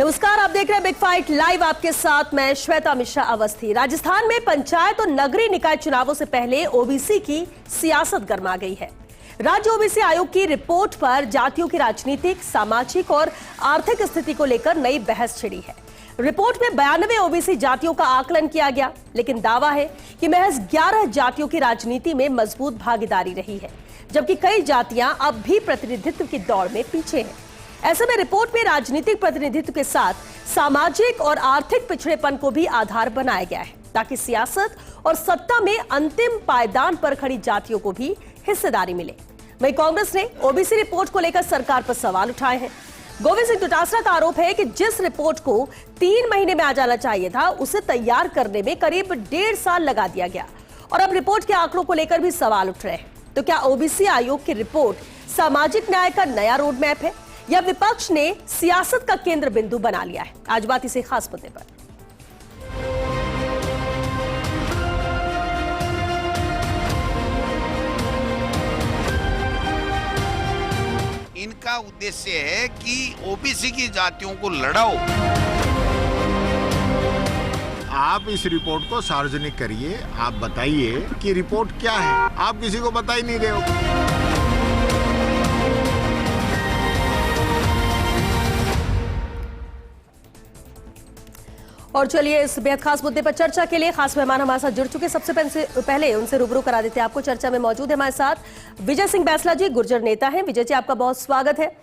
नमस्कार, आप देख रहे हैं बिग फाइट लाइव। आपके साथ मैं श्वेता मिश्रा अवस्थी। राजस्थान में पंचायत और नगरीय निकाय चुनावों से पहले ओबीसी की सियासत गरमा गई है। राज्य ओबीसी आयोग की रिपोर्ट पर जातियों की राजनीतिक, सामाजिक और आर्थिक स्थिति को लेकर नई बहस छिड़ी है। रिपोर्ट में 92 ओबीसी जातियों का आकलन किया गया, लेकिन दावा है कि महज 11 जातियों की राजनीति में मजबूत भागीदारी रही है, जबकि कई जातियां अब भी प्रतिनिधित्व की दौड़ में पीछे हैं। ऐसे में रिपोर्ट में राजनीतिक प्रतिनिधित्व के साथ सामाजिक और आर्थिक पिछड़ेपन को भी आधार बनाया गया है, ताकि सियासत और सत्ता में अंतिम पायदान पर खड़ी जातियों को भी हिस्सेदारी मिले। वहीं कांग्रेस ने ओबीसी रिपोर्ट को लेकर सरकार पर सवाल उठाए हैं। गोविंद सिंह डोटासरा का आरोप है कि जिस रिपोर्ट को 3 महीने में आ जाना चाहिए था, उसे तैयार करने में करीब 1.5 साल लगा दिया गया। और अब रिपोर्ट के आंकड़ों को लेकर भी सवाल उठ रहे हैं। तो क्या ओबीसी आयोग की रिपोर्ट सामाजिक न्याय का नया रोड मैप है, या विपक्ष ने सियासत का केंद्र बिंदु बना लिया है? आज बात इसी खास मुद्दे पर। इनका उद्देश्य है कि ओबीसी की जातियों को लड़ाओ। आप इस रिपोर्ट को सार्वजनिक करिए, आप बताइए कि रिपोर्ट क्या है। आप किसी को बता ही नहीं रहे हो। और चलिए, इस बेहद खास मुद्दे पर चर्चा के लिए खास मेहमान हमारे साथ जुड़ चुके। सबसे पहले उनसे रूबरू करा देते हैं आपको। चर्चा में मौजूद है हमारे साथ विजय सिंह बैसला जी, गुर्जर नेता हैं। विजय जी, आपका बहुत स्वागत है।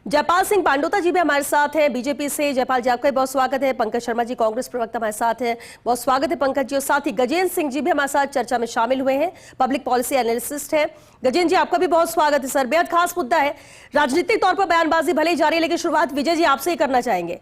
जयपाल सिंह पांडोता जी भी हमारे साथ हैं बीजेपी से। जयपाल जी, आपका भी बहुत स्वागत है। पंकज शर्मा जी, कांग्रेस प्रवक्ता, हमारे साथ हैं। बहुत स्वागत है पंकज जी। और साथ ही गजेंद्र सिंह जी भी हमारे साथ चर्चा में शामिल हुए हैं, पब्लिक पॉलिसी एनालिस्ट हैं। गजेंद्र जी, आपका भी बहुत स्वागत है सर। बेहद खास मुद्दा है, राजनीतिक तौर पर बयानबाजी भले ही जारी है, लेकिन शुरुआत विजय जी आपसे ही करना चाहेंगे।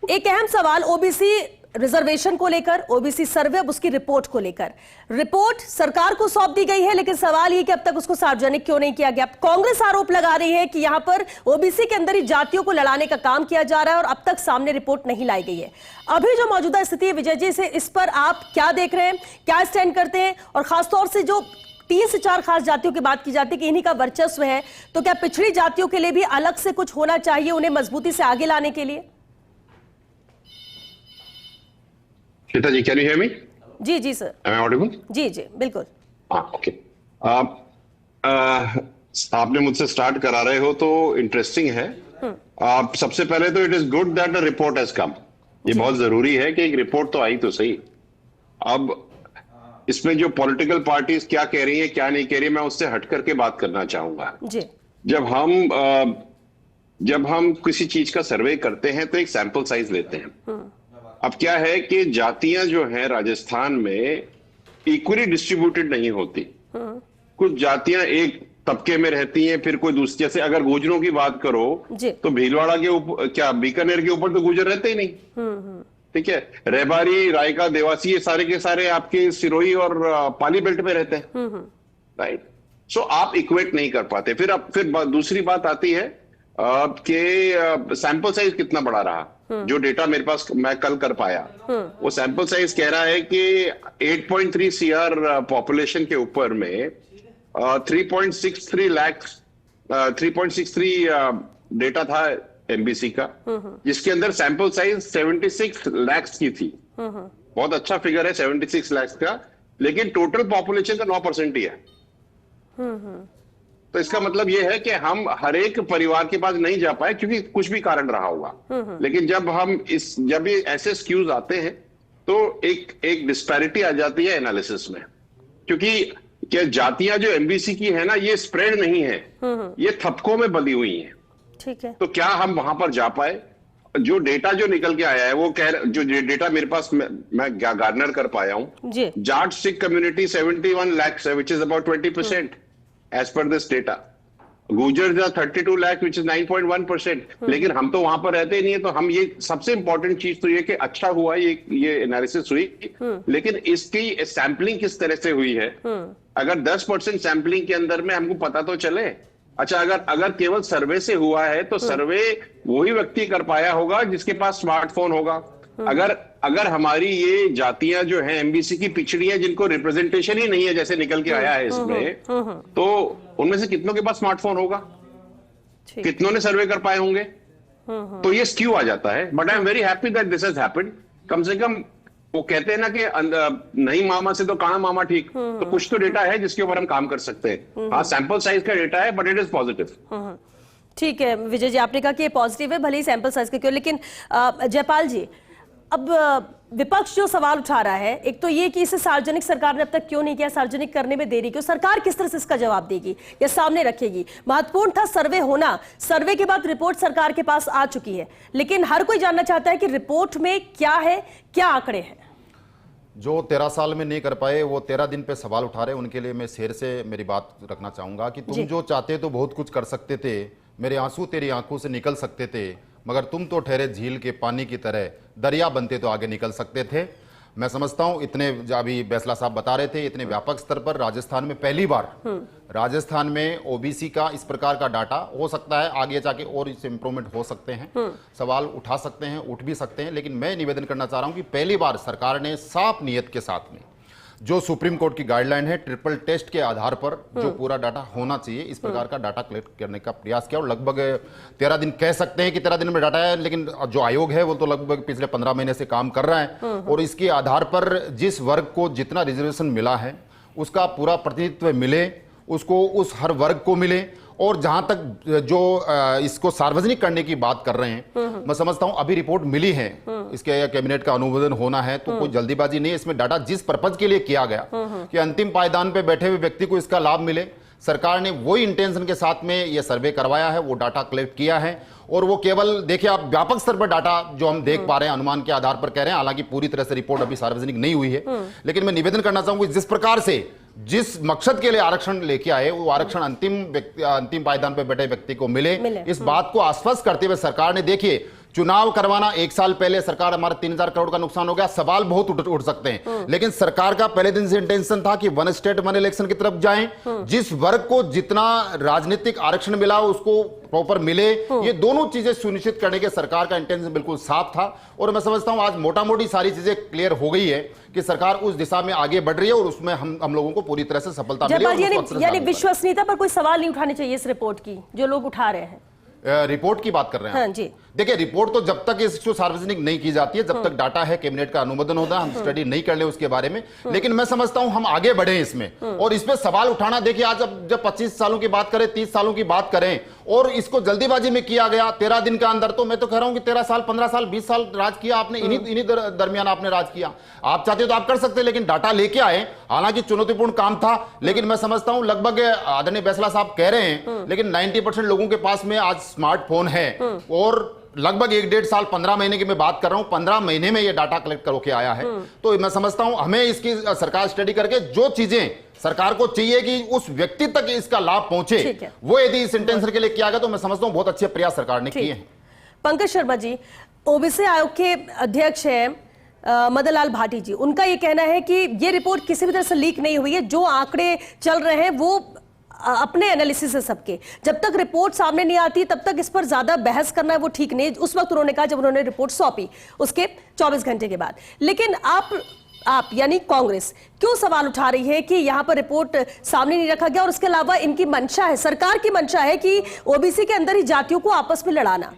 एक अहम सवाल ओबीसी रिजर्वेशन को लेकर, ओबीसी सर्वे, उसकी रिपोर्ट को लेकर। रिपोर्ट सरकार को सौंप दी गई है, लेकिन सवाल ये कि अब तक उसको सार्वजनिक क्यों नहीं किया गया। कांग्रेस आरोप लगा रही है कि यहां पर ओबीसी के अंदर ही जातियों को लड़ाने का काम किया जा रहा है और अब तक सामने रिपोर्ट नहीं लाई गई है। अभी जो मौजूदा स्थिति है विजय जी, से इस पर आप क्या देख रहे हैं, क्या स्टैंड करते हैं? और खासतौर से जो 3 से 4 खास जातियों की बात की जाती है कि इन्हीं का वर्चस्व है, तो क्या पिछड़ी जातियों के लिए भी अलग से कुछ होना चाहिए उन्हें मजबूती से आगे लाने के लिए? Shweta ji, can you hear me? जी जी सर। Am I audible? जी जी बिल्कुल। हाँ, ओके। आपने मुझसे स्टार्ट करा रहे हो तो इंटरेस्टिंग है। आप सबसे पहले तो it is good that a report has come. ये बहुत जरूरी है कि एक रिपोर्ट तो आई तो सही। अब इसमें जो पॉलिटिकल पार्टीज क्या कह रही है, क्या नहीं कह रही है, मैं उससे हट करके बात करना चाहूंगा। जी। जब हम किसी चीज का सर्वे करते हैं तो एक सैंपल साइज लेते हैं। अब क्या है कि जातियां जो हैं राजस्थान में इक्वली डिस्ट्रीब्यूटेड नहीं होती। कुछ जातियां एक तबके में रहती हैं, फिर कोई दूसरी। जैसे अगर गुर्जरों की बात करो तो भीलवाड़ा के ऊपर, क्या बीकानेर के ऊपर तो गुर्जर रहते ही नहीं। ठीक है, रहबारी, रायका, देवासी, ये सारे के सारे आपके सिरोही और पाली बेल्ट में रहते हैं। राइट। सो आप इक्वेट नहीं कर पाते। फिर दूसरी बात आती है कि सैंपल साइज कितना बड़ा रहा। जो डेटा मेरे पास मैं कल कर पाया, वो सैंपल साइज कह रहा है कि 8.3 सीआर पॉपुलेशन के ऊपर में 3.63 डेटा था एमबीसी का, जिसके अंदर सैंपल साइज 76 लाख की थी। बहुत अच्छा फिगर है 76 लाख का, लेकिन टोटल पॉपुलेशन का 9% ही है। तो इसका मतलब यह है कि हम हर एक परिवार के पास नहीं जा पाए, क्योंकि कुछ भी कारण रहा होगा। लेकिन जब ये ऐसे स्क्यूज आते हैं तो एक डिस्पैरिटी आ जाती है एनालिसिस में, क्योंकि क्या जातियां जो एमबीसी की है ना, ये स्प्रेड नहीं है, ये थपकों में बंधी हुई हैं। ठीक है। तो क्या हम वहां पर जा पाए? जो डेटा जो निकल के आया है वो जो डेटा मेरे पास मैं गार्नर कर पाया हूं, Jat Sikh community 71 lakh, which is about 20% as per this data. Gurjar 32 lakh, which is 9.1%. लेकिन हम तो वहां पर रहते ही नहीं है। तो हम ये सबसे इंपॉर्टेंट चीज तो ये कि अच्छा हुआ ये एनालिसिस हुई, लेकिन इसकी सैंपलिंग किस तरह से हुई है। अगर 10% सैंपलिंग के अंदर में हमको पता तो चले। अच्छा, अगर केवल सर्वे से हुआ है तो सर्वे वही व्यक्ति कर पाया होगा जिसके पास स्मार्टफोन होगा। अगर हमारी ये जातियां जो हैं एमबीसी की पिछड़ी है, जिनको रिप्रेजेंटेशन ही नहीं है, जैसे निकल के आया है इसमें, तो उनमें से कितनों के पास स्मार्टफोन होगा? कितनों ने सर्वे कर पाए होंगे? तो ये स्क्यू आ जाता है। But I am very happy that this has happened. कम से कम वो कहते हैं ना कि नहीं मामा से तो काना मामा ठीक, तो कुछ तो डेटा है जिसके ऊपर हम काम कर सकते हैं। हाँ, सैंपल साइज का डेटा है, बट इट इज पॉजिटिव। ठीक है विजय जी, आपने कहा कि ये पॉजिटिव है, भले ही सैंपल साइज का क्यों, लेकिन जयपाल जी, अब विपक्ष जो सवाल उठा रहा है, एक तो ये कि इसे सार्वजनिक सरकार ने अब तक क्यों नहीं किया, सार्वजनिक करने में देरी क्यों, सरकार किस तरह से इसका जवाब देगी या सामने रखेगी। महत्वपूर्ण था सर्वे होना, सर्वे के बाद रिपोर्ट सरकार के पास आ चुकी है, लेकिन हर कोई जानना चाहता है कि रिपोर्ट में क्या है, क्या आंकड़े हैं। जो 13 साल में नहीं कर पाए वो 13 दिन पे सवाल उठा रहे, उनके लिए मैं शेर से मेरी बात रखना चाहूंगा कि तुम जो चाहते तो बहुत कुछ कर सकते थे, मेरे आंसू तेरी आंखों से निकल सकते थे, मगर तुम तो ठहरे झील के पानी की तरह, दरिया बनते तो आगे निकल सकते थे। मैं समझता हूं इतने, अभी बैसला साहब बता रहे थे, इतने व्यापक स्तर पर राजस्थान में पहली बार राजस्थान में ओबीसी का इस प्रकार का डाटा हो सकता है, आगे जाके और इससे इंप्रूवमेंट हो सकते हैं, सवाल उठा सकते हैं, उठ भी सकते हैं, लेकिन मैं निवेदन करना चाह रहा हूं कि पहली बार सरकार ने साफ नियत के साथ में जो सुप्रीम कोर्ट की गाइडलाइन है, ट्रिपल टेस्ट के आधार पर जो पूरा डाटा होना चाहिए, इस प्रकार का डाटा कलेक्ट करने का प्रयास किया। और लगभग 13 दिन कह सकते हैं कि 13 दिन में डाटा है, लेकिन जो आयोग है वो तो लगभग पिछले 15 महीने से काम कर रहा है, और इसके आधार पर जिस वर्ग को जितना रिजर्वेशन मिला है उसका पूरा प्रतिनिधित्व मिले, उसको उस हर वर्ग को मिले। और जहां तक जो इसको सार्वजनिक करने की बात कर रहे हैं, मैं समझता हूं अभी रिपोर्ट मिली है, इसके कैबिनेट का अनुमोदन होना है, तो कोई जल्दीबाजी नहीं है इसमें। डाटा जिस पर्पज के लिए किया गया कि अंतिम पायदान पे बैठे हुए व्यक्ति को इसका लाभ मिले, सरकार ने वही इंटेंशन के साथ में ये सर्वे करवाया है, वो डाटा कलेक्ट किया है। और वो केवल देखिए, आप व्यापक स्तर पर डाटा जो हम देख पा रहे हैं अनुमान के आधार पर कह रहे हैं, हालांकि पूरी तरह से रिपोर्ट अभी सार्वजनिक नहीं हुई है, लेकिन मैं निवेदन करना चाहूंगा जिस प्रकार से जिस मकसद के लिए आरक्षण लेके आए, वो आरक्षण अंतिम पायदान पर बैठे व्यक्ति को मिले। इस बात को आश्वस्त करते हुए सरकार ने, देखिए चुनाव करवाना, 1 साल पहले सरकार हमारा 3000 करोड़ का नुकसान हो गया, सवाल बहुत उठ सकते हैं, लेकिन सरकार का पहले दिन से इंटेंशन था कि 1 स्टेट 1 इलेक्शन की तरफ जाएं, जिस वर्ग को जितना राजनीतिक आरक्षण मिला उसको प्रॉपर मिले, ये दोनों चीजें सुनिश्चित करने के सरकार का इंटेंशन बिल्कुल साफ था। और मैं समझता हूं आज मोटा मोटी सारी चीजें क्लियर हो गई है कि सरकार उस दिशा में आगे बढ़ रही है, और उसमें हम लोगों को पूरी तरह से सफलता मिली। यानी विश्वसनीयता पर कोई सवाल नहीं उठाने चाहिए इस रिपोर्ट की, जो लोग उठा रहे हैं। रिपोर्ट की बात कर रहे हैं। हाँ जी, देखिए रिपोर्ट तो जब तक इसको सार्वजनिक नहीं की जाती है, जब तक डाटा है, कैबिनेट का अनुमोदन होता है, हम स्टडी नहीं कर ले उसके बारे में, लेकिन मैं समझता हूं हम आगे बढ़े इसमें, और इस पे सवाल उठाना, देखिए आज जब 25 सालों की बात करें, 30 सालों की बात करें, और इसको जल्दीबाजी में किया गया 13 दिन के अंदर, तो मैं तो कह रहा हूं कि 13 साल 15 साल 20 साल राज किया आपने, इन्हीं दरमियान आपने राज किया। आप चाहते तो आप कर सकते, लेकिन डाटा लेके आए, हालांकि चुनौतीपूर्ण काम था, लेकिन मैं समझता हूं लगभग आदरणीय बैसला साहब कह रहे हैं, लेकिन 90% लोगों के पास में आज स्मार्टफोन है, और लगभग 1-1.5 साल 15 महीने की मैं बात कर रहा हूं, 15 महीने में ये डाटा कलेक्ट करके आया है। तो मैं समझता हूं हमें इसकी सरकार स्टडी करके जो चीजें सरकार को चाहिए कि उस व्यक्ति तक इसका लाभ पहुंचे, वो यदि इस इंटेंशन के लिए किया गया, तो मैं समझता हूं बहुत अच्छे प्रयास सरकार ने किए हैं। पंकज शर्मा जी, ओबीसी आयोग के अध्यक्ष हैं मदन लाल भाटी जी, उनका यह कहना है कि यह रिपोर्ट किसी भी तरह से लीक नहीं हुई है, जो आंकड़े चल रहे हैं वो अपने एनालिसिस है सबके, जब तक रिपोर्ट सामने नहीं आती तब तक इस पर ज्यादा बहस करना है वो ठीक नहीं। उस वक्त उन्होंने कहा जब उन्होंने रिपोर्ट सौंपी उसके 24 घंटे के बाद। लेकिन आप यानी कांग्रेस क्यों सवाल उठा रही है कि यहां पर रिपोर्ट सामने नहीं रखा गया, और उसके अलावा इनकी मंशा है, सरकार की मंशा है कि ओबीसी के अंदर ही जातियों को आपस में लड़ाना,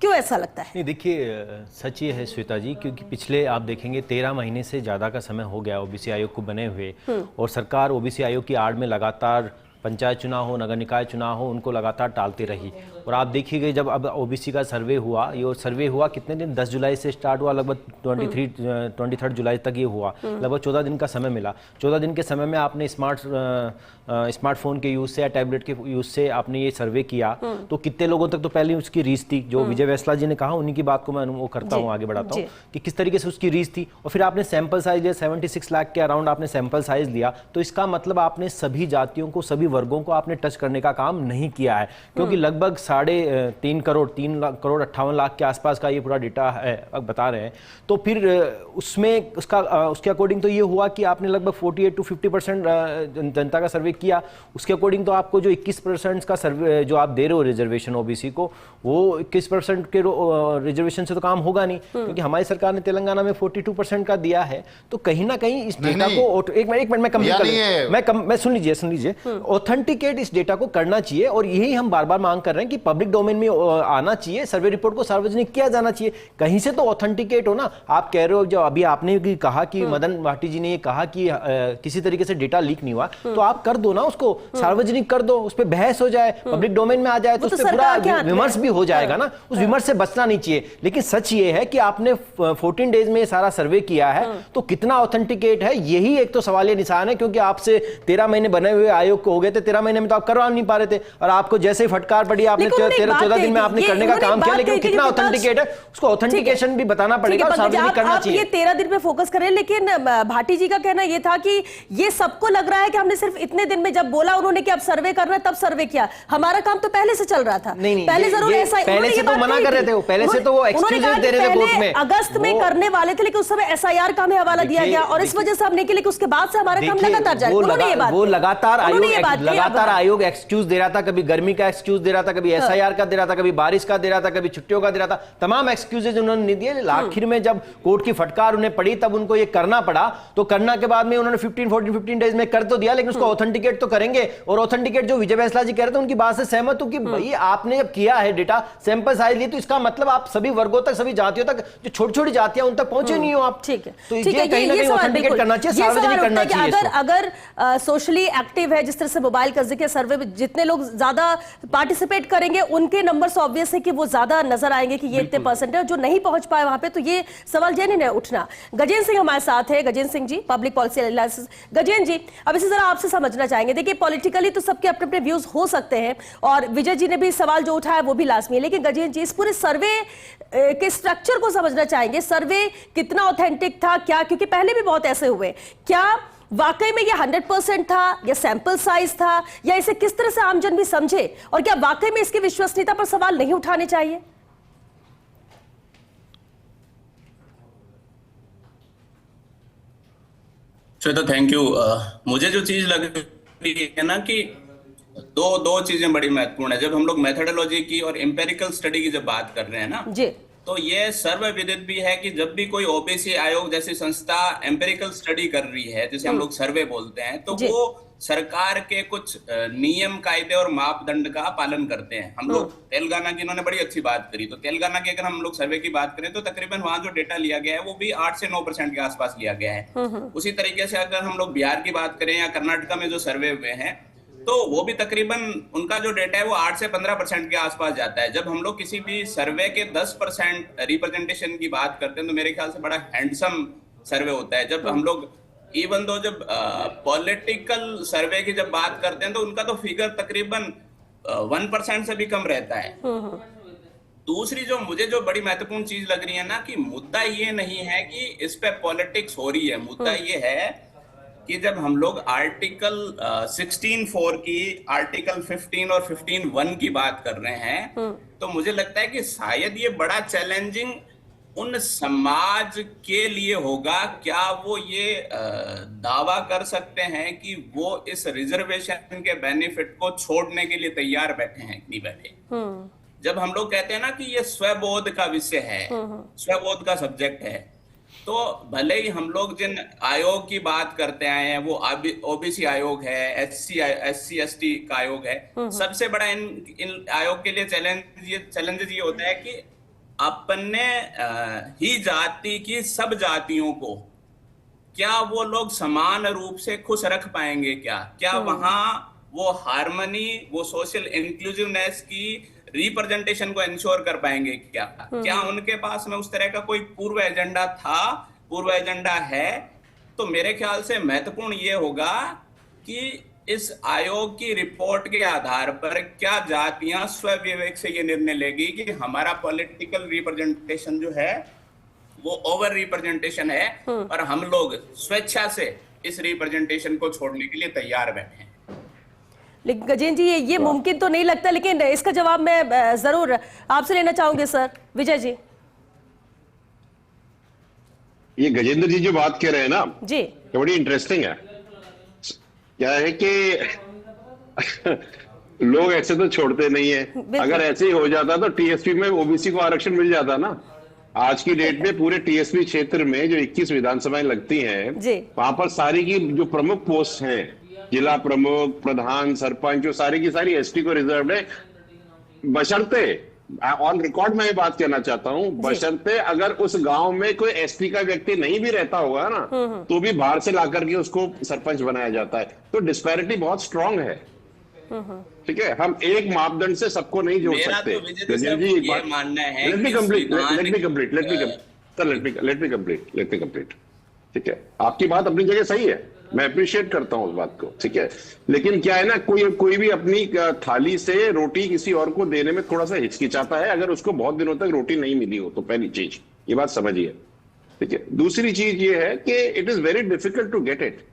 क्यों ऐसा लगता है? नहीं देखिए, सच ये है श्वेता जी, क्योंकि पिछले आप देखेंगे 13 महीने से ज़्यादा का समय हो गया ओबीसी आयोग को बने हुए, और सरकार ओबीसी आयोग की आड़ में लगातार पंचायत चुनाव हो, नगर निकाय चुनाव हो, उनको लगातार टालती रही। और आप देखिए जब अब ओबीसी का सर्वे हुआ, ये सर्वे हुआ कितने दिन, 10 जुलाई से स्टार्ट हुआ, लगभग 23 जुलाई तक ये हुआ, लगभग 14 दिन का समय मिला। 14 दिन के समय में आपने स्मार्टफोन के यूज़ से या टैबलेट के यूज़ से आपने ये सर्वे किया, तो कितने लोगों तक तो पहले उसकी रीच थी, जो विजय बैसला जी ने कहा, उन्हीं की बात को मैं वो करता हूँ, आगे बढ़ाता हूँ कि किस तरीके से उसकी रीच थी। और फिर आपने सैंपल साइज लिया, 76 लाख के अराउंड आपने सैंपल साइज लिया, तो इसका मतलब आपने सभी जातियों को, सभी वर्गों को आपने टच करने का काम नहीं किया है, क्योंकि लगभग 3 करोड़ 58 लाख के आसपास का ये पूरा डेटा है, बता रहे हैं। तो फिर उसमें उसके अकॉर्डिंग तो ये हुआ कि आपने लगभग 48 to 50% जनता का सर्वे किया, उसके अकॉर्डिंग तो आपको जो 21% का सर्वे जो आप दे रहे हो रिजर्वेशन ओबीसी को, वो 21% के रिजर्वेशन से तो काम होगा नहीं, क्योंकि हमारी सरकार ने तेलंगाना में 42% का दिया है। तो कहीं ना कहीं इस डेटा को, एक मिनट मैं कंप्लीट कर, मैं सुन लीजिए, ऑथेंटिकेट इस डेटा को करना चाहिए, और यही हम बार बार मांग कर रहे हैं कि पब्लिक डोमेन में आना चाहिए, सर्वे रिपोर्ट को सार्वजनिक किया जाना चाहिए, कहीं से तो ऑथेंटिकेट हो ना। आप कह रहे हो, जो अभी आपने भी कहा कि मदन भाटी जी ने ये कहा कि किसी तरीके से डेटा लीक नहीं हुआ, तो आप कर दो ना, उसको सार्वजनिक कर दो, उस पर बहस हो जाए, पब्लिक डोमेन में आ जाए, तो उस पर पूरा विमर्श भी हो जाएगा ना। उस विमर्श से बचना नहीं चाहिए। लेकिन सच ये है कि आपने 14 डेज में सारा सर्वे किया है, तो कितना ऑथेंटिकेट है, यही एक तो सवाल निशान है। क्योंकि आपसे 13 महीने बने हुए आयोग को हो गए थे, 13 महीने में तो आप करवा नहीं पा रहे थे, और आपको जैसे ही फटकार पड़ी आपने 13-14 दिन में आपने करने का काम किया, लेकिन कितना ऑथेंटिकेट है उसको ऑथेंटिकेशन भी बताना पड़ेगा, सार्वजनिक करना चाहिए। ये 13 दिन में फोकस करें, लेकिन भाटी जी का कहना ये था कि ये सबको लग रहा है कि हमने सिर्फ इतने दिन में, जब बोला उन्होंने कि अब सर्वे करना है तब सर्वे किया, हमारा काम तो पहले से चल रहा था। नहीं, पहले जरूर ऐसा, पहले से तो मना कर रहे थे, पहले से तो वो एक्सक्यूजेस दे रहे थे कोर्ट में, अगस्त में करने वाले थे, लेकिन उस समय एसआईआर का हमें हवाला दिया गया, और इस वजह से हमने कि उसके बाद से हमारा काम लगातार जारी। वो लगातार आयोग एक्सक्यूज दे रहा था, कभी गर्मी का एक्सक्यूज दे रहा था, कभी एसआईआर का दे रहा था, कभी बारिश का दे रहा था, कभी छुट्टियों का दे रहा था, तमाम एक्सक्यूजेज उन्होंने नहीं दिए। आखिर में जब कोर्ट की फटकार उन्हें पड़ी, तब उनको ये करना पड़ा, तो करना के बाद में उन्होंने 15 डेज में कर तो दिया, लेकिन उसको ऑथेंटिकेट तो करेंगे। और ऑथेंटिकेट जो विजय बैसला जी कह रहे थे, उनकी बात से सहमत हूं कि भाई आपने जब किया है डेटा सैंपल साइज लिए, तो इसका मतलब आप सभी वर्गों तक, सभी जातियों तक, जो छोटी छोटी जातियां उन तक पहुंचे नहीं हो आप। ठीक है, तो ये कहीं ना कहीं ऑथेंटिकेट करना चाहिए, सार्वजनिक करना चाहिए। अगर सोशली एक्टिव है, जिस तरह से मोबाइल का जिक्र, सर्वे में जितने लोग ज्यादा पार्टिसिपेट करेंगे उनके नंबर्स ऑब्वियस है कि वो ज्यादा नजर आएंगे कि ये इतने परसेंट है, जो नहीं पहुंच पाए वहां पे, तो ये सवाल जेन्युइन है उठना। गजेंद्र सिंह हमारे साथ है, Gajendra Singh ji, public policy analysis. Gajendra जी, अब इसे जरा आपसे समझना चाहेंगे। देखिए, पॉलिटिकली तो सबके अपने अपने व्यूज हो सकते हैं, और विजय जी ने भी सवाल जो उठाया वो भी लाजमी है, लेकिन गजेंद्र जी, इस पूरे सर्वे के स्ट्रक्चर को समझना चाहेंगे। सर्वे कितना ऑथेंटिक था, क्या, क्योंकि पहले भी बहुत ऐसे हुए, क्या वाकई में ये 100% था, या सैंपल साइज था, या इसे किस तरह से आमजन भी समझे, और क्या वाकई में इसकी विश्वसनीयता पर सवाल नहीं उठाने चाहिए? Shweta, thank you. मुझे जो चीज लग रही है ना कि दो चीजें बड़ी महत्वपूर्ण है। जब हम लोग मेथोडोलॉजी की और एम्पेरिकल स्टडी की जब बात कर रहे हैं ना जी, तो ये सर्वविदित भी है कि जब भी कोई ओबीसी आयोग जैसी संस्था एम्पेरिकल स्टडी कर रही है, जिसे हम लोग सर्वे बोलते हैं, तो वो सरकार के कुछ नियम, कायदे और मापदंड का पालन करते हैं। हम लोग तेलंगाना की इन्होंने बड़ी अच्छी बात करी, तो तेलंगाना की अगर हम लोग सर्वे की बात करें तो तकरीबन वहां जो डेटा लिया गया है वो भी 8 से 9% के आसपास लिया गया है। उसी तरीके से अगर हम लोग बिहार की बात करें या कर्नाटका में जो सर्वे हुए हैं, तो वो भी तकरीबन उनका जो डेटा है वो 8 से 15% के आसपास जाता है। जब हम लोग किसी भी सर्वे के 10% रिप्रेजेंटेशन की बात करते हैं, तो मेरे ख्याल से बड़ा हैंडसम सर्वे होता है। जब हम लोग इवन दो जब पॉलिटिकल सर्वे की जब बात करते हैं, तो उनका तो फिगर तकरीबन 1% से भी कम रहता है। दूसरी जो मुझे जो बड़ी महत्वपूर्ण चीज लग रही है ना, कि मुद्दा ये नहीं है कि इस पे पॉलिटिक्स हो रही है, मुद्दा ये है कि जब हम लोग आर्टिकल 16(4) की, आर्टिकल 15 और 15(1) की बात कर रहे हैं, तो मुझे लगता है कि शायद ये बड़ा चैलेंजिंग उन समाज के लिए होगा। क्या वो ये दावा कर सकते हैं कि वो इस रिजर्वेशन के बेनिफिट को छोड़ने के लिए तैयार बैठे हैं कि नहीं बैठे? जब हम लोग कहते हैं ना कि ये स्वबोध का विषय है, स्वबोध का सब्जेक्ट है, तो भले ही हम लोग जिन आयोग की बात करते आए हैं, वो ओबीसी आयोग है, SC ST का आयोग है, सबसे बड़ा इन आयोग के लिए चैलेंजेस ये होता है कि अपने ही जाति की सब जातियों को क्या वो लोग समान रूप से खुश रख पाएंगे? क्या वहां वो हार्मनी, वो सोशल इंक्लूसिवनेस की रिप्रेजेंटेशन को इंश्योर कर पाएंगे? क्या उनके पास में उस तरह का कोई पूर्व एजेंडा था, पूर्व एजेंडा है? तो मेरे ख्याल से महत्वपूर्ण ये होगा कि इस आयोग की रिपोर्ट के आधार पर क्या जातियां स्वविवेक से ये निर्णय लेगी कि हमारा पॉलिटिकल रिप्रेजेंटेशन जो है वो ओवर रिप्रेजेंटेशन है, और हम लोग स्वेच्छा से इस रिप्रेजेंटेशन को छोड़ने के लिए तैयार बैठे हैं। लेकिन गजेंद्र जी, ये मुमकिन तो नहीं लगता, लेकिन इसका जवाब मैं जरूर आपसे लेना चाहूंगी। सर विजय जी, ये गजेंद्र जी जो बात कह रहे हैं ना जी, तो बड़ी इंटरेस्टिंग है। क्या है कि लोग ऐसे तो छोड़ते नहीं है। अगर ऐसे ही हो जाता तो टीएसपी में ओबीसी को आरक्षण मिल जाता ना। आज की डेट में पूरे टीएसपी क्षेत्र में जो 21 विधानसभाएं लगती हैं, वहां पर सारी की जो प्रमुख पोस्ट हैं जिला प्रमुख, प्रधान, सरपंच, जो सारी की सारी एसटी को रिजर्व है, बशर्ते, ऑन रिकॉर्ड मैं ये बात कहना चाहता हूं, बशर्ते अगर उस गांव में कोई एसटी का व्यक्ति नहीं भी रहता होगा ना, तो भी बाहर से लाकर के उसको सरपंच बनाया जाता है। तो डिस्पैरिटी बहुत स्ट्रांग है। ठीक है, हम एक मापदंड से सबको नहीं जोड़ सकते। रंजन जी, एक बात मानना है, लेट मी कंप्लीट। ठीक है, आपकी बात अपनी जगह सही है, मैं अप्रिशिएट करता हूं उस बात को। ठीक है, लेकिन क्या है ना, कोई भी अपनी थाली से रोटी किसी और को देने में थोड़ा सा हिचकिचाता है अगर उसको बहुत दिनों तक रोटी नहीं मिली हो। तो पहली चीज ये बात समझिए। ठीक है, दूसरी चीज ये है कि it is very difficult to get it.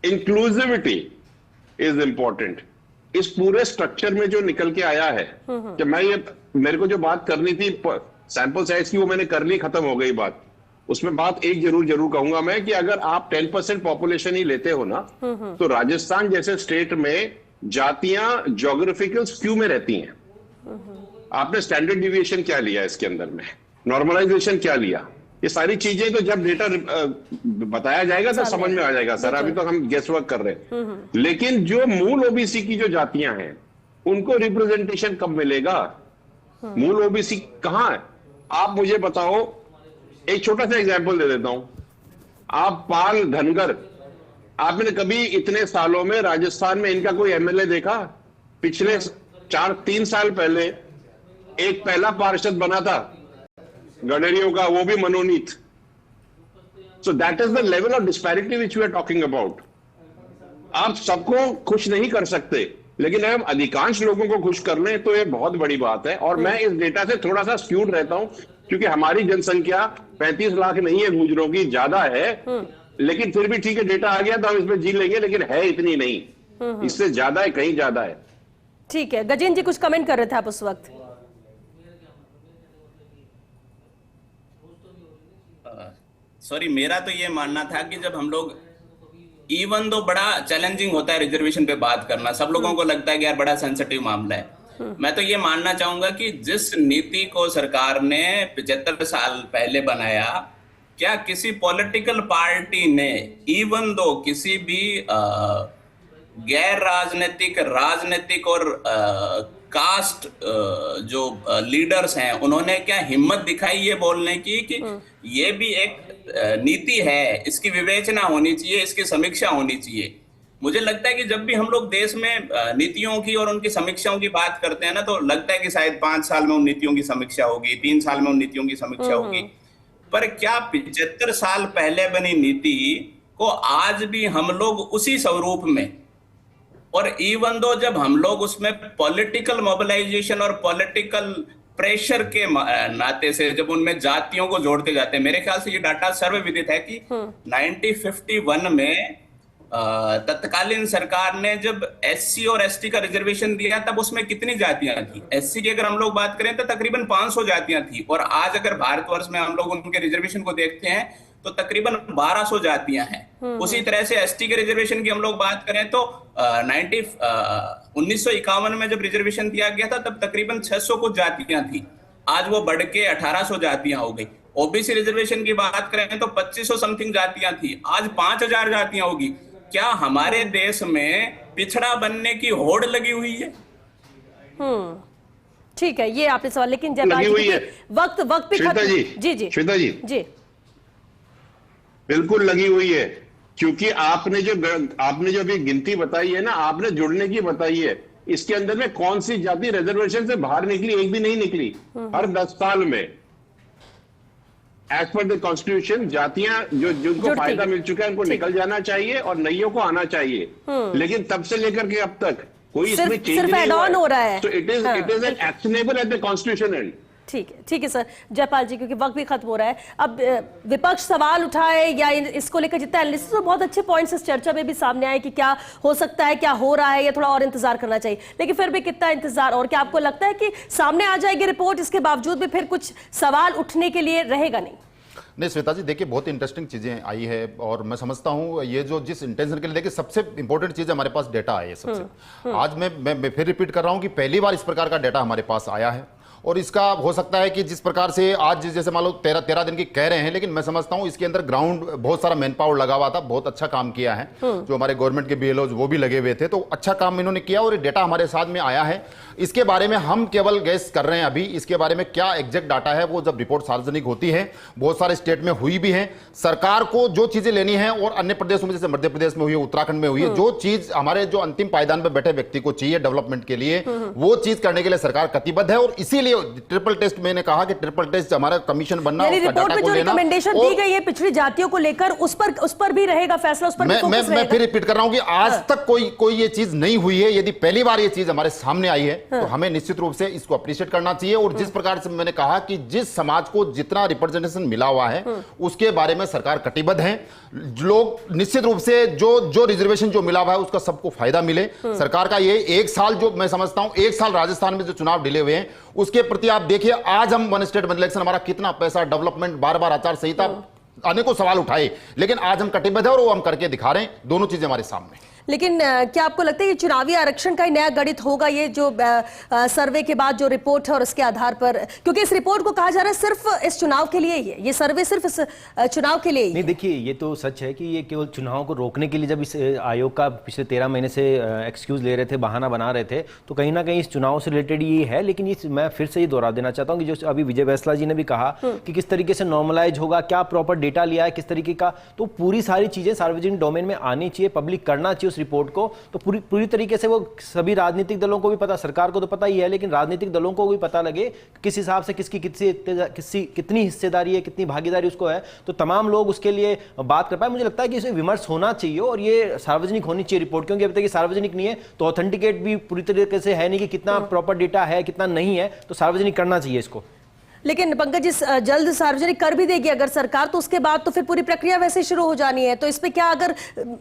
Inclusivity is important. इस पूरे स्ट्रक्चर में जो निकल के आया है कि मेरे को जो बात करनी थी सैंपल साइज की, वो मैंने कर ली, खत्म हो गई बात। उसमें बात एक जरूर कहूंगा मैं कि अगर आप 10% पॉपुलेशन ही लेते हो ना, तो राजस्थान जैसे स्टेट में जातियां ज्योग्राफिकल स्क्यू में रहती हैं। आपने स्टैंडर्ड डिविएशन क्या लिया इसके अंदर में, नॉर्मलाइजेशन क्या लिया, ये सारी चीजें तो जब डेटा बताया जाएगा तो समझ में आ जाएगा सर। अभी तो हम गेस वर्क कर रहे हैं। लेकिन जो मूल ओबीसी की जो जातियां हैं, उनको रिप्रेजेंटेशन कब मिलेगा? मूल ओबीसी कहां है? आप मुझे बताओ, एक छोटा सा एग्जांपल दे देता हूं। आप पाल, धनगर, आपने कभी इतने सालों में राजस्थान में इनका कोई एमएलए देखा? पिछले 3 साल पहले एक पहला पार्षद बना था गडरियों का, वो भी मनोनीत। So that is the level of disparity which we are talking about. आप सबको खुश नहीं कर सकते, लेकिन अगर हम अधिकांश लोगों को खुश कर लें तो ये बहुत बड़ी बात है। और मैं इस डेटा से थोड़ा सा स्क्यूड रहता हूं, क्योंकि हमारी जनसंख्या 35 लाख नहीं है, गुजरों की ज्यादा है। लेकिन फिर भी ठीक है, डेटा आ गया तो हम इसमें जी लेंगे, लेकिन है इतनी नहीं, इससे ज्यादा है, कहीं ज्यादा है। ठीक है, गजेंद्र जी कुछ कमेंट कर रहे थे आप उस वक्त। सॉरी, मेरा तो ये मानना था कि जब हम लोग, इवन दो बड़ा चैलेंजिंग होता है रिजर्वेशन पे बात करना, सब लोगों को लगता है कि यार बड़ा सेंसिटिव मामला है। मैं तो ये मानना चाहूंगा कि जिस नीति को सरकार ने 75 साल पहले बनाया, क्या किसी पॉलिटिकल पार्टी ने, इवन दो किसी भी गैर राजनीतिक, राजनीतिक और कास्ट जो लीडर्स हैं, उन्होंने क्या हिम्मत दिखाई ये बोलने की कि ये भी एक नीति है, इसकी विवेचना होनी चाहिए, इसकी समीक्षा होनी चाहिए? मुझे लगता है कि जब भी हम लोग देश में नीतियों की और उनकी समीक्षाओं की बात करते हैं ना, तो लगता है कि शायद 5 साल में उन नीतियों की समीक्षा होगी, 3 साल में उन नीतियों की समीक्षा होगी। पर क्या 75 साल पहले बनी नीति को आज भी हम लोग उसी स्वरूप में, और इवन दो जब हम लोग उसमें पॉलिटिकल मोबिलाइजेशन और पॉलिटिकल प्रेशर के नाते से जब उनमें जातियों को जोड़ते जाते हैं, मेरे ख्याल से ये डाटा सर्वविदित है कि 1951 में तत्कालीन सरकार ने जब एससी और एसटी का रिजर्वेशन दिया, तब उसमें कितनी जातियां थी? एससी की अगर हम लोग बात करें तो तकरीबन 500 जातियां थी, और आज अगर भारतवर्ष में हम लोग उनके रिजर्वेशन को देखते हैं तो तकरीबन 1200 जातियां हैं। उसी तरह से एसटी के रिजर्वेशन की हम लोग बात करें तो 1951 में जब रिजर्वेशन दिया गया था तब तकरीबन 600 कुछ जातियां थी, आज वो बढ़ के 1800 जातियां हो गई। ओबीसी रिजर्वेशन की बात करें तो 2500 समथिंग जातियां थी, आज 5000 जातियां होगी। क्या हमारे देश में पिछड़ा बनने की होड़ लगी हुई है? ठीक है, ये आपने सवाल, लेकिन जब वक्त भी श्वेता जी, जी श्वेता जी, बिल्कुल लगी हुई है, क्योंकि आपने जो अभी गिनती बताई है ना, आपने जुड़ने की बताई है, इसके अंदर में कौन सी जाति रिजर्वेशन से बाहर निकली? एक भी नहीं निकली। हर 10 साल में एज पर द कॉन्स्टिट्यूशन जातियां जिनको फायदा मिल चुका है उनको निकल जाना चाहिए और नईयों को आना चाहिए। लेकिन तब से लेकर के अब तक कोई इसमें चेंज नहीं हो रहा है। तो it is an actionable at the constitution and. ठीक है सर जयपाल जी, क्योंकि वक्त भी खत्म हो रहा है। अब विपक्ष सवाल उठाए या इसको लेकर जितना एनालिसिस, तो बहुत अच्छे पॉइंट्स इस चर्चा में भी सामने आए कि क्या हो सकता है, क्या हो रहा है, या थोड़ा और इंतजार करना चाहिए। लेकिन फिर भी कितना इंतजार, और क्या आपको लगता है कि सामने आ जाएगी रिपोर्ट, इसके बावजूद भी फिर कुछ सवाल उठने के लिए रहेगा? नहीं श्वेता जी, देखिए बहुत इंटरेस्टिंग चीज़ें आई है, और मैं समझता हूँ ये जो जिस इंटेंशन के लिए, देखिए सबसे इंपॉर्टेंट चीज़ हमारे पास डेटा है। सबसे आज मैं फिर रिपीट कर रहा हूँ कि पहली बार इस प्रकार का डेटा हमारे पास आया है, और इसका हो सकता है कि जिस प्रकार से आज जैसे मान लो 13 दिन की कह रहे हैं, लेकिन मैं समझता हूं इसके अंदर ग्राउंड बहुत सारा मैन पावर लगा हुआ था, बहुत अच्छा काम किया है। जो हमारे गवर्नमेंट के बीएलओ वो भी लगे हुए थे, तो अच्छा काम इन्होंने किया और ये डेटा हमारे साथ में आया है। इसके बारे में हम केवल गैस कर रहे हैं अभी, इसके बारे में क्या एग्जैक्ट डाटा है वो जब रिपोर्ट सार्वजनिक होती है, बहुत सारे स्टेट में हुई भी है, सरकार को जो चीजें लेनी है और अन्य प्रदेशों में जैसे मध्य प्रदेश में हुई है, उत्तराखंड में हुई है, जो चीज हमारे जो अंतिम पायदान पर बैठे व्यक्ति को चाहिए डेवलपमेंट के लिए, वो चीज करने के लिए सरकार कटिबद्ध है। और इसीलिए ट्रिपल टेस्ट, मैंने कहा कि ट्रिपल टेस्ट हमारा कमीशन बनना, रिपोर्ट में जो रिकमेंडेशन दी गई है पिछड़ी जातियों को लेकर, उस पर भी रहेगा फैसला, उस पर मैं फिर रिपीट कर रहा हूं कि आज तक कोई ये चीज नहीं हुई है। यदि पहली बार ये चीज हमारे सामने आई है तो हमें निश्चित रूप से इसको अप्रिशिएट करना चाहिए। और जिस प्रकार से मैंने कहा कि जिस समाज को जितना रिप्रेजेंटेशन मिला हुआ है उसके बारे में सरकार कटिबद्ध है। लोग निश्चित रूप से जो रिजर्वेशन जो मिला हुआ है उसका सबको फायदा मिले। सरकार का ये एक साल, जो मैं समझता हूं एक साल राजस्थान में जो चुनाव डिले हुए हैं उसके प्रति आप देखिए, आज हम वन स्टेट वन इलेक्शन, हमारा कितना पैसा डेवलपमेंट, बार आचार संहिता, अनेकों सवाल उठाए, लेकिन आज हम कटिबद्ध है और वो हम करके दिखा रहे हैं। दोनों चीजें हमारे सामने। लेकिन क्या आपको लगता है कि चुनावी आरक्षण का ही नया गणित होगा ये जो सर्वे के बाद जो रिपोर्ट है और उसके आधार पर, क्योंकि इस रिपोर्ट को कहा जा रहा है सिर्फ इस चुनाव के लिए ही है, ये सर्वे सिर्फ इस चुनाव के लिए ही नहीं, देखिए ये तो सच है कि ये केवल चुनाव को रोकने के लिए जब इस आयोग का पिछले 13 महीने से एक्सक्यूज ले रहे थे, बहाना बना रहे थे, तो कहीं ना कहीं इस चुनाव से रिलेटेड ये है। लेकिन ये मैं फिर से ये दोहरा देना चाहता हूँ कि जो अभी विजय बैंसला जी ने भी कहा कि किस तरीके से नॉर्मलाइज होगा, क्या प्रॉपर डेटा लिया है, किस तरीके का, तो पूरी सारी चीजें सार्वजनिक डोमेन में आनी चाहिए, पब्लिक करना चाहिए उस रिपोर्ट को। तो पूरी तरीके से वो सभी राजनीतिक दलों को भी पता, सरकार को तो पता ही है, लेकिन राजनीतिक दलों को भी पता लगे किस हिसाब से किसकी कितनी हिस्सेदारी है, कितनी भागीदारी उसको है, तो तमाम लोग उसके लिए बात कर पाए। मुझे लगता है कि इसे विमर्श होना चाहिए और ये सार्वजनिक होनी चाहिए रिपोर्ट, क्योंकि अभी तक ये सार्वजनिक नहीं है तो ऑथेंटिकेट भी पूरी तरीके से है नहीं कि कितना प्रॉपर डेटा है, कितना नहीं है, तो सार्वजनिक करना चाहिए इसको। लेकिन पंकज, जल्द सार्वजनिक कर भी देगी अगर सरकार, तो उसके बाद तो फिर पूरी प्रक्रिया वैसे शुरू हो जानी है। तो इस पे क्या, अगर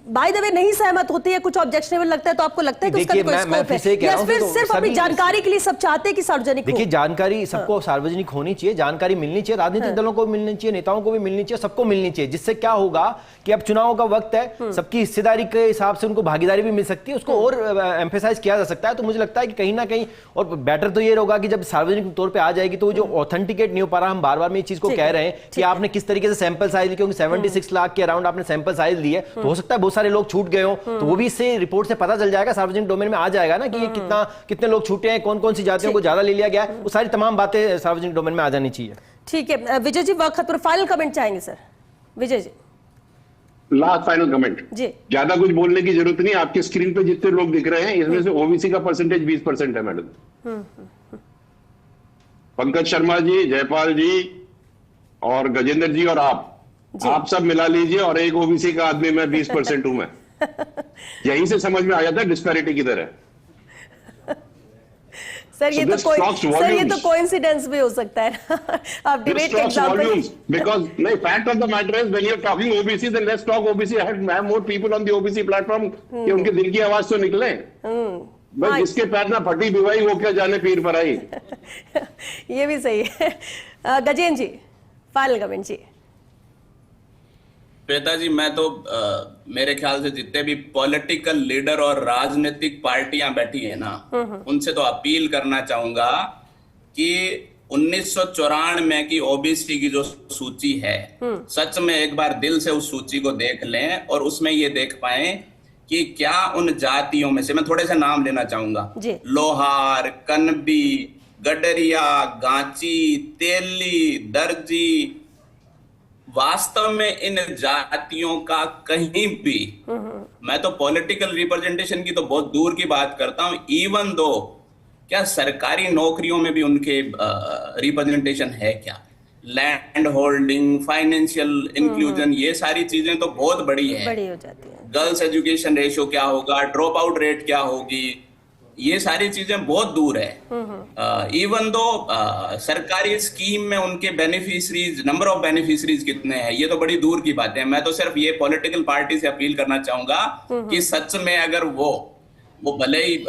बाय द वे नहीं सहमत होती है, कुछ ऑब्जेक्शनेबल लगता है, तो आपको लगता है कि उसका कोई स्कोप है, या फिर सिर्फ अपनी जानकारी के लिए सब चाहते हैं कि सार्वजनिक हो? देखिए, जानकारी सबको सार्वजनिक होनी चाहिए, जानकारी मिलनी चाहिए, राजनीतिक दलों को भी मिलनी चाहिए, नेताओं को भी मिलनी चाहिए, सबको मिलनी चाहिए, जिससे क्या होगा कि अब चुनाव का वक्त है, सबकी हिस्सेदारी के हिसाब से उनको भागीदारी भी मिल सकती है, उसको और एम्फेसाइज किया जा सकता है। तो मुझे लगता है कि कहीं ना कहीं, और बेटर तो ये होगा कि जब सार्वजनिक तौर पर आ जाएगी तो जो ऑथेंटिकेट नहीं हो पा रहा, हम बार में इस चीज को कह रहे हैं कि आपने किस तरीके से सैंपल साइज, क्योंकि 76 लाख के अराउंड आपने सैंपल साइज लिए, तो हो सकता है बहुत सारे लोग छूट गए हो, तो वो भी इससे रिपोर्ट से पता चल जाएगा, सार्वजनिक डोमेन में आ जाएगा ना कि ये कितने लोग छूटे हैं, कौन कौन सी जातियों को ज्यादा ले लिया गया है, वो सारी तमाम बातें सार्वजनिक डोमेन में आ जानी चाहिए। ठीक है विजय जी, वक्त पर फाइनल कमेंट चाहेंगे sir. Vijay ji, last final comment जी, ज्यादा कुछ बोलने की जरूरत नहीं। आपके स्क्रीन पे जितने लोग दिख रहे हैं इसमें से ओबीसी का परसेंटेज 20% है मैडम। पंकज शर्मा जी, जयपाल जी और गजेंद्र जी और आप सब मिला लीजिए और एक ओबीसी का आदमी मैं 20% हूं मैं। यहीं से समझ में आ जाता है डिस्पैरिटी किधर है। सर ये तो कोइंसिडेंस भी हो सकता है ना। आप डिबेट के एग्जांपल, बिकॉज़ नहीं, fact of the matter is when you are talking OBC then let's talk OBC. I have more people on the OBC platform कि उनके दिल की आवाज तो निकले। भाई जिसके पैर ना फटी बिवाई वो क्या जाने पीर पर आई। ये भी सही है। गजेंद्र जी, फाइनल कमेंट जी। श्वेता जी, मैं तो मेरे ख्याल से जितने भी पॉलिटिकल लीडर और राजनीतिक पार्टियां बैठी है ना, उनसे तो अपील करना चाहूंगा कि 1994 की ओबीसी की जो सूची है, सच में एक बार दिल से उस सूची को देख लें और उसमें ये देख पाए कि क्या उन जातियों में से, मैं थोड़े से नाम लेना चाहूंगा, लोहार, कनबी, गडरिया, गांची, तेली, दर्जी, वास्तव में इन जातियों का कहीं भी, मैं तो पॉलिटिकल रिप्रेजेंटेशन की तो बहुत दूर की बात करता हूं, इवन दो क्या सरकारी नौकरियों में भी उनके रिप्रेजेंटेशन है क्या? लैंड होल्डिंग, फाइनेंशियल इंक्लूजन, ये सारी चीजें तो बहुत बड़ी है, बड़ी हो जाती है। गर्ल्स एजुकेशन रेशियो क्या होगा, ड्रॉप आउट रेट क्या होगी, ये सारी चीजें बहुत दूर है। इवन दो सरकारी स्कीम में उनके बेनिफिशरीज, नंबर ऑफ बेनिफिशरीज कितने हैं, ये तो बड़ी दूर की बात है। मैं तो सिर्फ ये पॉलिटिकल पार्टी से अपील करना चाहूंगा कि सच में अगर वो भले ही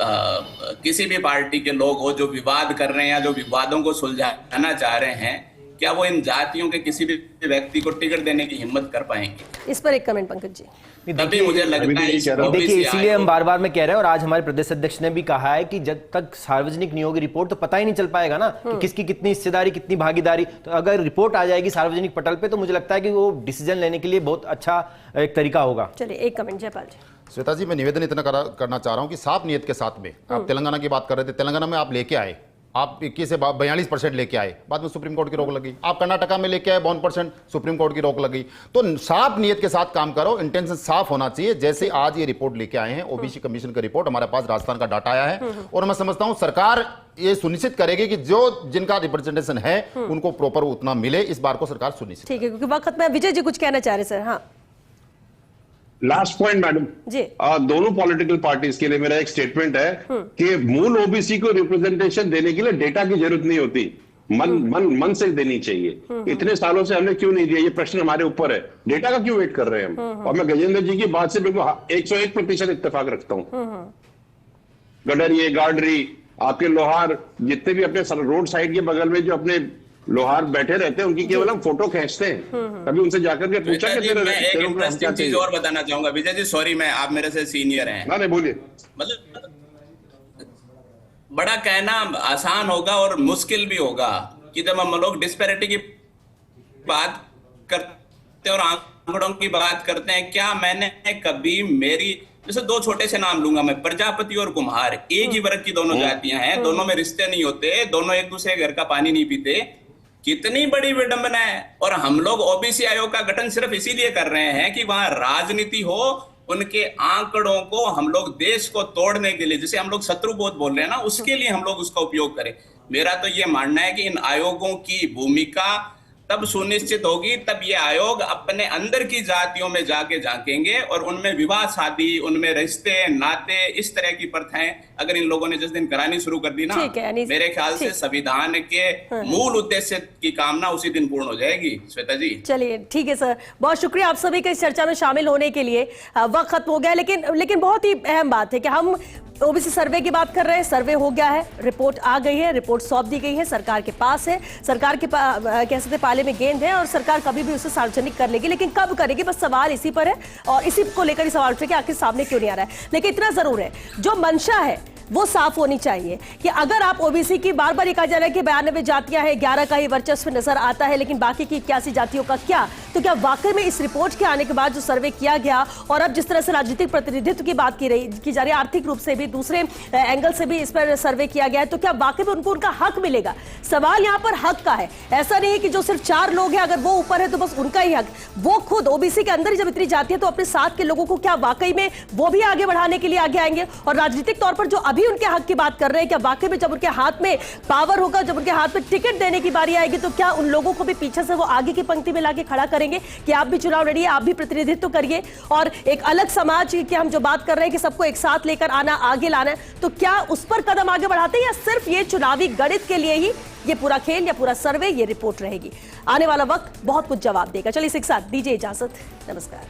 किसी भी पार्टी के लोग हो जो विवाद कर रहे हैं या जो विवादों को सुलझाना चाह रहे हैं, क्या वो इन जातियों के किसी भी व्यक्ति को टिकट देने की हिम्मत कर पाएंगे? इस पर एक कमेंट पंकज जी। तभी मुझे लगता है देखिए, इसीलिए हम बार बार में कह रहे हैं और आज हमारे प्रदेश अध्यक्ष ने भी कहा है कि जब तक सार्वजनिक नहीं होगी रिपोर्ट तो पता ही नहीं चल पाएगा ना कि किसकी कितनी हिस्सेदारी, कितनी भागीदारी। तो अगर रिपोर्ट आ जाएगी सार्वजनिक पटल पे तो मुझे लगता है कि वो डिसीजन लेने के लिए बहुत अच्छा एक तरीका होगा। चलिए एक कमेंट जयपाल जी। श्वेता जी, मैं निवेदन इतना करना चाह रहा हूं कि साफ नियत के साथ में आप तेलंगाना की बात कर रहे थे, तेलंगाना में आप लेके आए, आप 21 से 42% लेके आए, बाद में सुप्रीम कोर्ट की रोक लगी। आप कर्नाटका में लेके आए 52%, सुप्रीम कोर्ट की रोक लगी। तो साफ नियत के साथ काम करो, इंटेंशन साफ होना चाहिए। जैसे आज ये रिपोर्ट लेके आए हैं, ओबीसी कमीशन का रिपोर्ट, हमारे पास राजस्थान का डाटा आया है और मैं समझता हूं सरकार ये सुनिश्चित करेगी कि जो जिनका रिप्रेजेंटेशन है उनको प्रॉपर उतना मिले। इस बार को सरकार सुनिश्चित। ठीक है, क्योंकि वक्त में विजय जी कुछ कहना चाह रहे सर। हाँ, लास्ट पॉइंट मैडम जी। दोनों पॉलिटिकल पार्टीज के लिए मेरा एक स्टेटमेंट है कि मूल ओबीसी को रिप्रेजेंटेशन देने के लिए डेटा की जरूरत नहीं होती, मन से देनी चाहिए। इतने सालों से हमने क्यों नहीं दिया, ये प्रश्न हमारे ऊपर है। डेटा का क्यों वेट कर रहे हैं हम? और मैं गजेंद्र जी की बात से बिल्कुल 101% इत्तेफाक रखता हूं। गडरिये, गाडरी, आपके लोहार, जितने भी अपने रोड साइड के बगल में जो अपने लोहार बैठे रहते हैं, उनकी केवल हम फोटो खींचते हैं। कभी उनसे जाकर के पूछा कि मैं एक इंटरेस्टिंग चीज और बताना चाहूंगा विजय जी, सॉरी, मैं आप मेरे से सीनियर हैं। नहीं बोलिए। मतलब बड़ा कहना आसान होगा और मुश्किल भी होगा कि जब हम लोग डिस्पैरिटी की बात करते हैं और आंकड़ों की बात करते हैं, क्या मैंने कभी मेरी, जैसे दो छोटे से नाम लूंगा मैं, प्रजापति और कुम्हार, एक ही वर्ग की दोनों जातियां हैं, दोनों में रिश्ते नहीं होते, दोनों एक दूसरे घर का पानी नहीं पीते। कितनी बड़ी विडंबना है। और हम लोग ओबीसी आयोग का गठन सिर्फ इसीलिए कर रहे हैं कि वहां राजनीति हो, उनके आंकड़ों को हम लोग देश को तोड़ने के लिए, जिसे हम लोग शत्रुबोध बोल रहे हैं ना, उसके लिए हम लोग उसका उपयोग करें। मेरा तो ये मानना है कि इन आयोगों की भूमिका तब सुनिश्चित होगी तब ये आयोग अपने अंदर की जातियों में जाके झांकेंगे और उनमें विवाह शादी, उनमें रिश्ते नाते, इस तरह की प्रथाएं अगर इन लोगों ने जिस दिन करानी शुरू कर दी ना, मेरे ख्याल से संविधान के मूल उद्देश्य की कामना उसी दिन पूर्ण हो जाएगी। श्वेता जी, चलिए ठीक है सर, बहुत शुक्रिया आप सभी के इस चर्चा में शामिल होने के लिए। वक्त खत्म हो गया, लेकिन बहुत ही अहम बात है कि हम ओबीसी सर्वे की बात कर रहे हैं। सर्वे हो गया है, रिपोर्ट आ गई है, रिपोर्ट सौंप दी गई है, सरकार के पास है, सरकार के कह सकते पाले में गेंद है और सरकार कभी भी उसे सार्वजनिक कर लेगी, लेकिन कब करेगी, बस सवाल इसी पर है और इसी को लेकर ही सवाल उठे कि आखिर सामने क्यों नहीं आ रहा है। लेकिन इतना जरूर है, जो मंशा है वो साफ होनी चाहिए कि अगर आप ओबीसी की, बार बार ये कहा जा रहा है कि 92 जातियां हैं, 11 का ही वर्चस्व नजर आता है, लेकिन बाकी की 81 जातियों का क्या? तो क्या वाकई में इस रिपोर्ट के आने के बाद जो सर्वे किया गया और अब जिस तरह से राजनीतिक प्रतिनिधित्व की बात की जा रही है, आर्थिक रूप से भी, दूसरे एंगल से भी इस पर सर्वे किया गया है, तो क्या वाकई में उनको उनका हक मिलेगा? सवाल यहाँ पर हक का है। ऐसा नहीं है कि जो सिर्फ 4 लोग हैं, अगर वो ऊपर है तो बस उनका ही हक। वो खुद ओबीसी के अंदर ही जब इतनी जाति है तो अपने साथ के लोगों को क्या वाकई में वो भी आगे बढ़ाने के लिए आगे आएंगे? और राजनीतिक तौर पर जो अभी उनके हक की बात कर रहे हैं, क्या वाकई में जब उनके हाथ में पावर होगा, जब उनके हाथ में टिकट देने की बारी आएगी, तो क्या उन लोगों को भी पीछे से वो आगे की पंक्ति में लाके खड़ा करेंगे कि आप भी चुनाव लड़िए, आप भी प्रतिनिधित्व करिए? और एक अलग समाज की हम जो बात कर रहे हैं कि सबको एक साथ लेकर आना, आगे लाना है, तो क्या उस पर कदम आगे बढ़ाते हैं या सिर्फ ये चुनावी गणित के लिए ही ये पूरा खेल या पूरा सर्वे, ये रिपोर्ट रहेगी? आने वाला वक्त बहुत कुछ जवाब देगा। चलिए इसी के साथ दीजिए इजाजत, नमस्कार।